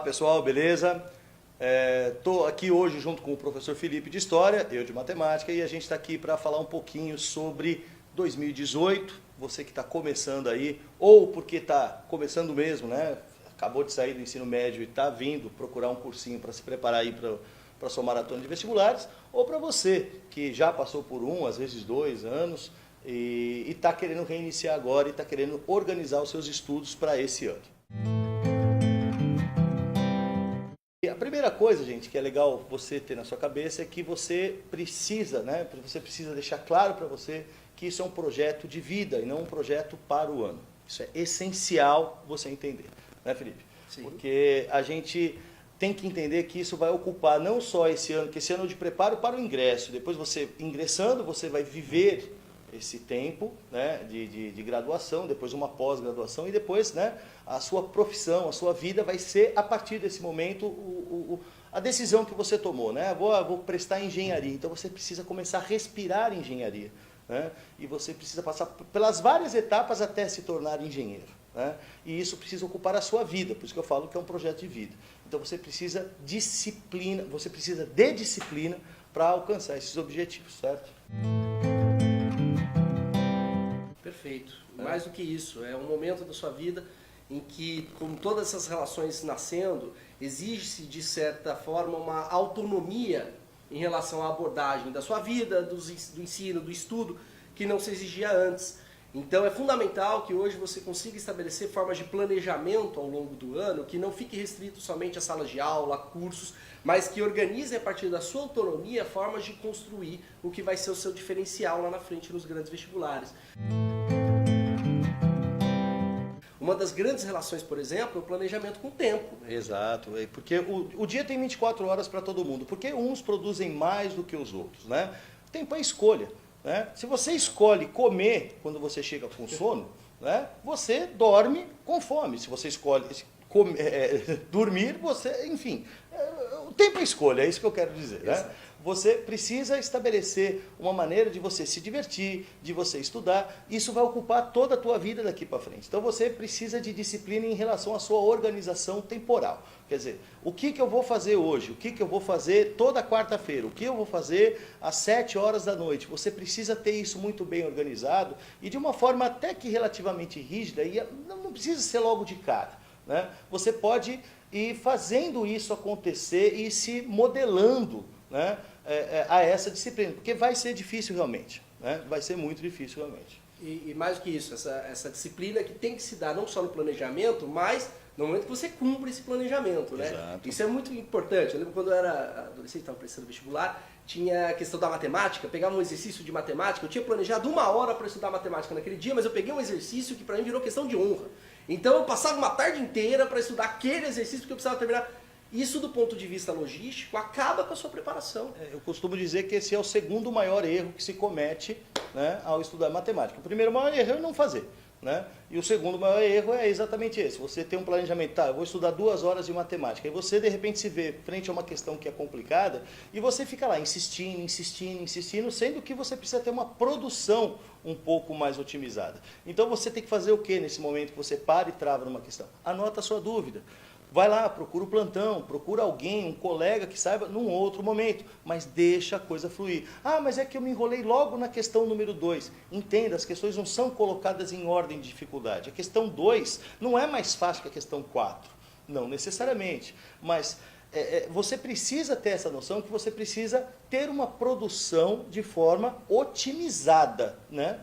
Olá pessoal, beleza? Estou aqui hoje junto com o professor Felipe de História, eu de Matemática, e a gente está aqui para falar um pouquinho sobre 2018, você que está começando aí, ou porque está começando mesmo, né? Acabou de sair do ensino médio e está vindo procurar um cursinho para se preparar aí para a sua maratona de vestibulares, ou para você que já passou por às vezes 2 anos, e está querendo reiniciar agora e está querendo organizar os seus estudos para esse ano. E a primeira coisa, gente, que é legal você ter na sua cabeça é que você precisa, né? Você precisa deixar claro para você que isso é um projeto de vida e não um projeto para o ano. Isso é essencial você entender, né, Felipe? Sim. Porque a gente tem que entender que isso vai ocupar não só esse ano, que esse ano é de preparo para o ingresso. Depois você ingressando, você vai viver esse tempo, né, de graduação, depois uma pós-graduação e depois, né, a sua profissão, a sua vida vai ser a partir desse momento a decisão que você tomou, né? Vou prestar engenharia, então você precisa começar a respirar engenharia, né? E você precisa passar pelas várias etapas até se tornar engenheiro, né? E isso precisa ocupar a sua vida, por isso que eu falo que é um projeto de vida. Então você precisa de disciplina para alcançar esses objetivos, certo? Perfeito. Mais do que isso, é um momento da sua vida em que, com todas essas relações nascendo, exige-se, de certa forma, uma autonomia em relação à abordagem da sua vida, do ensino, do estudo, que não se exigia antes. Então é fundamental que hoje você consiga estabelecer formas de planejamento ao longo do ano, que não fique restrito somente a salas de aula, a cursos, mas que organize a partir da sua autonomia formas de construir o que vai ser o seu diferencial lá na frente nos grandes vestibulares. Uma das grandes relações, por exemplo, é o planejamento com o tempo. Exato, porque o dia tem 24 horas para todo mundo, porque uns produzem mais do que os outros, né? Tempo é escolha, né? Se você escolhe comer quando você chega com sono, né, você dorme com fome. Se você escolhe dormir, você, enfim, o tempo é escolha, é isso que eu quero dizer, né? Exato. Você precisa estabelecer uma maneira de você se divertir, de você estudar. Isso vai ocupar toda a tua vida daqui para frente. Então você precisa de disciplina em relação à sua organização temporal. Quer dizer, o que eu vou fazer hoje? O que eu vou fazer toda quarta-feira? O que eu vou fazer às 7 horas da noite? Você precisa ter isso muito bem organizado e de uma forma até que relativamente rígida, e não precisa ser logo de cara, né? Você pode ir fazendo isso acontecer e se modelando, né, a essa disciplina, porque vai ser difícil realmente, né? Vai ser muito difícil realmente. E mais do que isso, essa disciplina que tem que se dar não só no planejamento, mas no momento que você cumpre esse planejamento, né? Exato. Isso é muito importante. Eu lembro quando eu era adolescente, estava prestando vestibular, tinha a questão da matemática, pegava um exercício de matemática, eu tinha planejado 1 hora para estudar matemática naquele dia, mas eu peguei um exercício que para mim virou questão de honra. Então eu passava uma tarde inteira para estudar aquele exercício porque eu precisava terminar. Isso, do ponto de vista logístico, acaba com a sua preparação. Eu costumo dizer que esse é o segundo maior erro que se comete, né, ao estudar matemática. O primeiro maior erro é não fazer, né? E o segundo maior erro é exatamente esse. Você tem um planejamento, tá, eu vou estudar 2 horas de matemática, e você de repente se vê frente a uma questão que é complicada, e você fica lá insistindo, sendo que você precisa ter uma produção um pouco mais otimizada. Então você tem que fazer o que nesse momento que você para e trava numa questão? Anota a sua dúvida. Vai lá, procura o plantão, procura alguém, um colega que saiba num outro momento, mas deixa a coisa fluir. Ah, mas é que eu me enrolei logo na questão número 2. Entenda, as questões não são colocadas em ordem de dificuldade. A questão 2 não é mais fácil que a questão 4, não necessariamente, mas você precisa ter essa noção que você precisa ter uma produção de forma otimizada, né?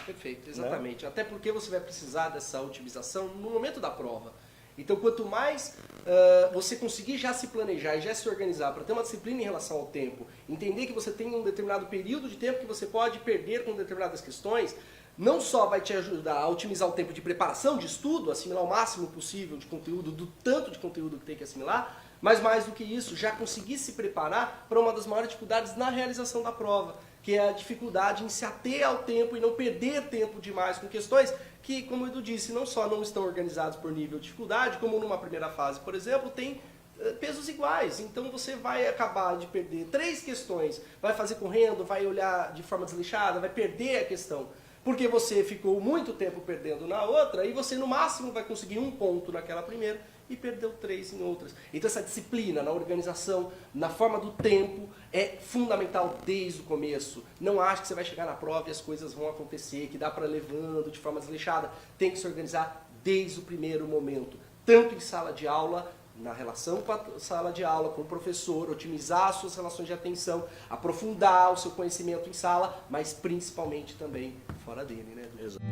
Perfeito, exatamente. Até porque você vai precisar dessa otimização no momento da prova. Então, quanto mais você conseguir já se planejar e já se organizar para ter uma disciplina em relação ao tempo, entender que você tem um determinado período de tempo que você pode perder com determinadas questões, não só vai te ajudar a otimizar o tempo de preparação, de estudo, assimilar o máximo possível de conteúdo, do tanto de conteúdo que tem que assimilar, mas mais do que isso, já conseguir se preparar para uma das maiores dificuldades na realização da prova, que é a dificuldade em se ater ao tempo e não perder tempo demais com questões que, como o Edu disse, não só não estão organizadas por nível de dificuldade, como numa primeira fase, por exemplo, tem pesos iguais. Então você vai acabar de perder 3 questões, vai fazer correndo, vai olhar de forma desleixada, vai perder a questão. Porque você ficou muito tempo perdendo na outra e você no máximo vai conseguir 1 ponto naquela primeira e perdeu 3 em outras. Então essa disciplina na organização, na forma do tempo, é fundamental desde o começo. Não ache que você vai chegar na prova e as coisas vão acontecer, que dá para levando de forma desleixada. Tem que se organizar desde o primeiro momento, tanto em sala de aula, na relação com a sala de aula, com o professor, otimizar as suas relações de atenção, aprofundar o seu conhecimento em sala, mas principalmente também fora dele, né? Exato.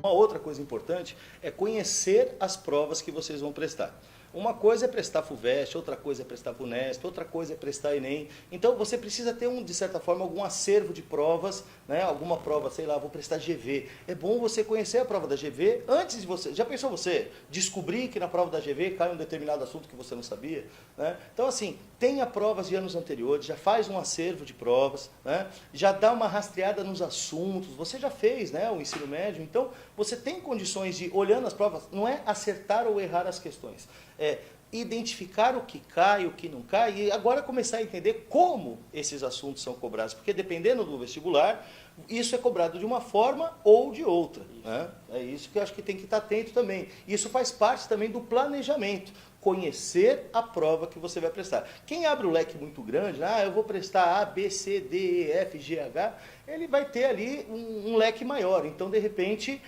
Uma outra coisa importante é conhecer as provas que vocês vão prestar. Uma coisa é prestar FUVEST, outra coisa é prestar FUNESP, outra coisa é prestar ENEM. Então você precisa ter, de certa forma, algum acervo de provas, né? Alguma prova, sei lá, vou prestar GV. É bom você conhecer a prova da GV antes de você... Já pensou você descobrir que na prova da GV cai um determinado assunto que você não sabia? Né? Então, assim, tenha provas de anos anteriores, já faz um acervo de provas, né? Já dá uma rastreada nos assuntos, você já fez, né, o ensino médio, então você tem condições de, olhando as provas, não é acertar ou errar as questões, é identificar o que cai, o que não cai, e agora começar a entender como esses assuntos são cobrados, porque dependendo do vestibular, isso é cobrado de uma forma ou de outra. Né? É isso que eu acho que tem que estar atento também. Isso faz parte também do planejamento, conhecer a prova que você vai prestar. Quem abre o leque muito grande, eu vou prestar A, B, C, D, E, F, G, H, ele vai ter ali um leque maior, então de repente...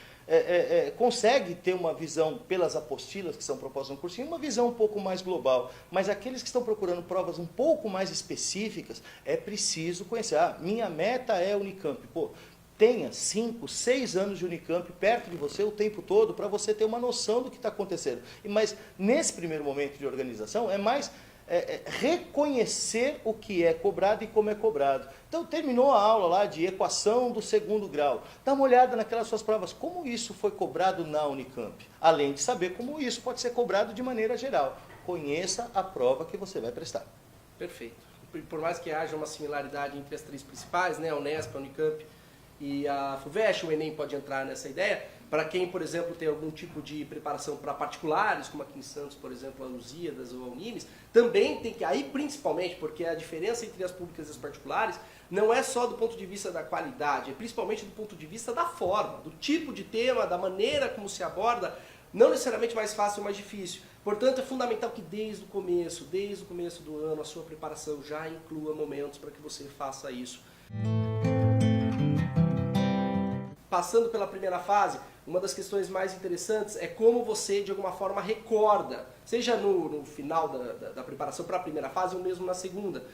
consegue ter uma visão pelas apostilas que são propostas no cursinho, uma visão um pouco mais global. Mas aqueles que estão procurando provas um pouco mais específicas, é preciso conhecer. Minha meta é Unicamp. Pô, tenha 5, 6 anos de Unicamp perto de você o tempo todo para você ter uma noção do que está acontecendo. Mas nesse primeiro momento de organização é mais... reconhecer o que é cobrado e como é cobrado. Então, terminou a aula lá de equação do segundo grau. Dá uma olhada naquelas suas provas. Como isso foi cobrado na Unicamp? Além de saber como isso pode ser cobrado de maneira geral. Conheça a prova que você vai prestar. Perfeito. Por mais que haja uma similaridade entre as 3 principais, né, a Unesp, a Unicamp e a FUVEST, o ENEM pode entrar nessa ideia. Para quem, por exemplo, tem algum tipo de preparação para particulares, como aqui em Santos, por exemplo, a Lusíadas ou a Unimes, também tem que, aí principalmente, porque a diferença entre as públicas e as particulares não é só do ponto de vista da qualidade, é principalmente do ponto de vista da forma, do tipo de tema, da maneira como se aborda, não necessariamente mais fácil ou mais difícil. Portanto, é fundamental que desde o começo do ano, a sua preparação já inclua momentos para que você faça isso. Passando pela primeira fase, uma das questões mais interessantes é como você, de alguma forma, recorda, seja no final da preparação para a primeira fase ou mesmo na segunda.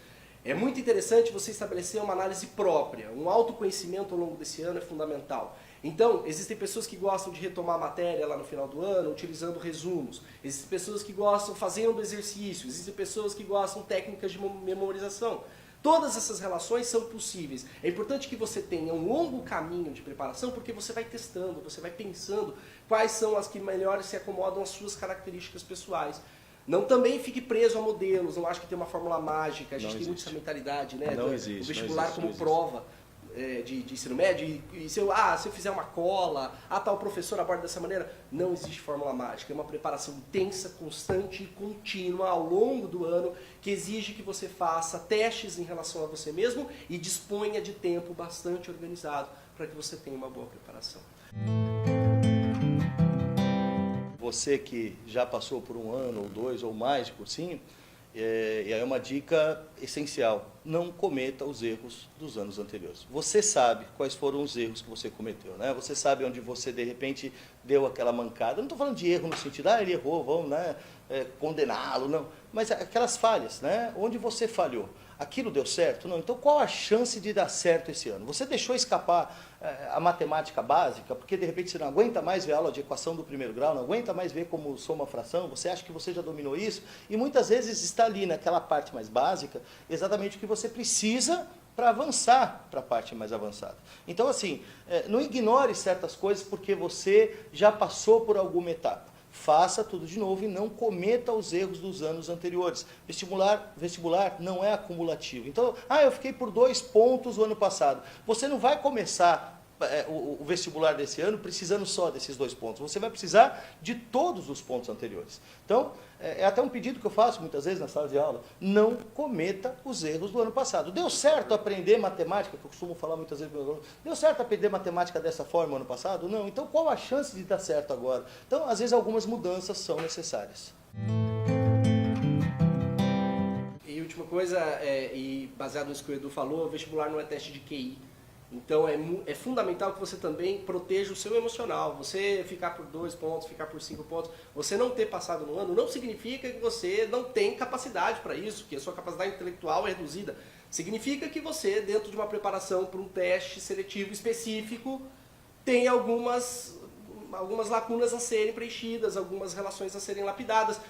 É muito interessante você estabelecer uma análise própria, um autoconhecimento ao longo desse ano é fundamental. Então, existem pessoas que gostam de retomar a matéria lá no final do ano, utilizando resumos. Existem pessoas que gostam fazendo exercícios, existem pessoas que gostam de técnicas de memorização. Todas essas relações são possíveis. É importante que você tenha um longo caminho de preparação, porque você vai testando, você vai pensando quais são as que melhor se acomodam às suas características pessoais. Não também fique preso a modelos, não acho que tem uma fórmula mágica, a gente tem muito essa mentalidade, né? Não existe, o vestibular não existe, como prova de ensino médio, e se eu fizer uma cola, tal professor aborda dessa maneira, não existe fórmula mágica, é uma preparação intensa, constante e contínua ao longo do ano, que exige que você faça testes em relação a você mesmo e disponha de tempo bastante organizado para que você tenha uma boa preparação. Você que já passou por 1 ano, ou 2, ou mais de cursinho, e aí é uma dica essencial, não cometa os erros dos anos anteriores. Você sabe quais foram os erros que você cometeu, né? Você sabe onde você, de repente, deu aquela mancada. Eu não estou falando de erro no sentido, ele errou, vamos, né, condená-lo, não. Mas aquelas falhas, né? Onde você falhou. Aquilo deu certo? Não. Então, qual a chance de dar certo esse ano? Você deixou escapar a matemática básica, porque de repente você não aguenta mais ver aula de equação do primeiro grau, não aguenta mais ver como soma fração, você acha que você já dominou isso, e muitas vezes está ali naquela parte mais básica, exatamente o que você precisa para avançar para a parte mais avançada. Então, assim, não ignore certas coisas porque você já passou por alguma etapa. Faça tudo de novo e não cometa os erros dos anos anteriores. Vestibular não é acumulativo. Então, eu fiquei por 2 pontos o ano passado. Você não vai começar o vestibular desse ano precisando só desses 2 pontos. Você vai precisar de todos os pontos anteriores. Então, é até um pedido que eu faço muitas vezes na sala de aula. Não cometa os erros do ano passado. Deu certo aprender matemática, que eu costumo falar muitas vezes para meus alunos, deu certo aprender matemática dessa forma ano passado? Não. Então, qual a chance de dar certo agora? Então, às vezes, algumas mudanças são necessárias. E última coisa, e baseado nisso que o Edu falou, o vestibular não é teste de QI. Então é fundamental que você também proteja o seu emocional. Você ficar por 2 pontos, ficar por 5 pontos, você não ter passado no ano não significa que você não tem capacidade para isso, que a sua capacidade intelectual é reduzida. Significa que você, dentro de uma preparação para um teste seletivo específico, tem algumas lacunas a serem preenchidas, algumas relações a serem lapidadas.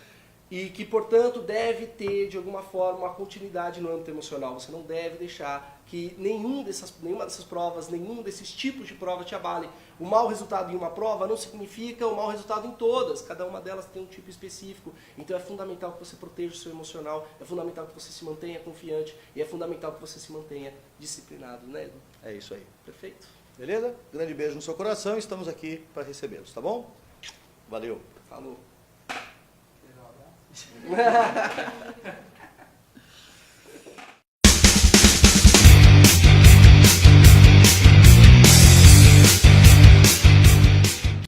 E que, portanto, deve ter, de alguma forma, uma continuidade no âmbito emocional. Você não deve deixar que nenhuma dessas provas, nenhum desses tipos de prova te abale. O mau resultado em uma prova não significa o mau resultado em todas. Cada uma delas tem um tipo específico. Então é fundamental que você proteja o seu emocional, é fundamental que você se mantenha confiante e é fundamental que você se mantenha disciplinado, né, Edu? É isso aí. Perfeito? Beleza? Grande beijo no seu coração. Estamos aqui para recebê-los, tá bom? Valeu. Falou.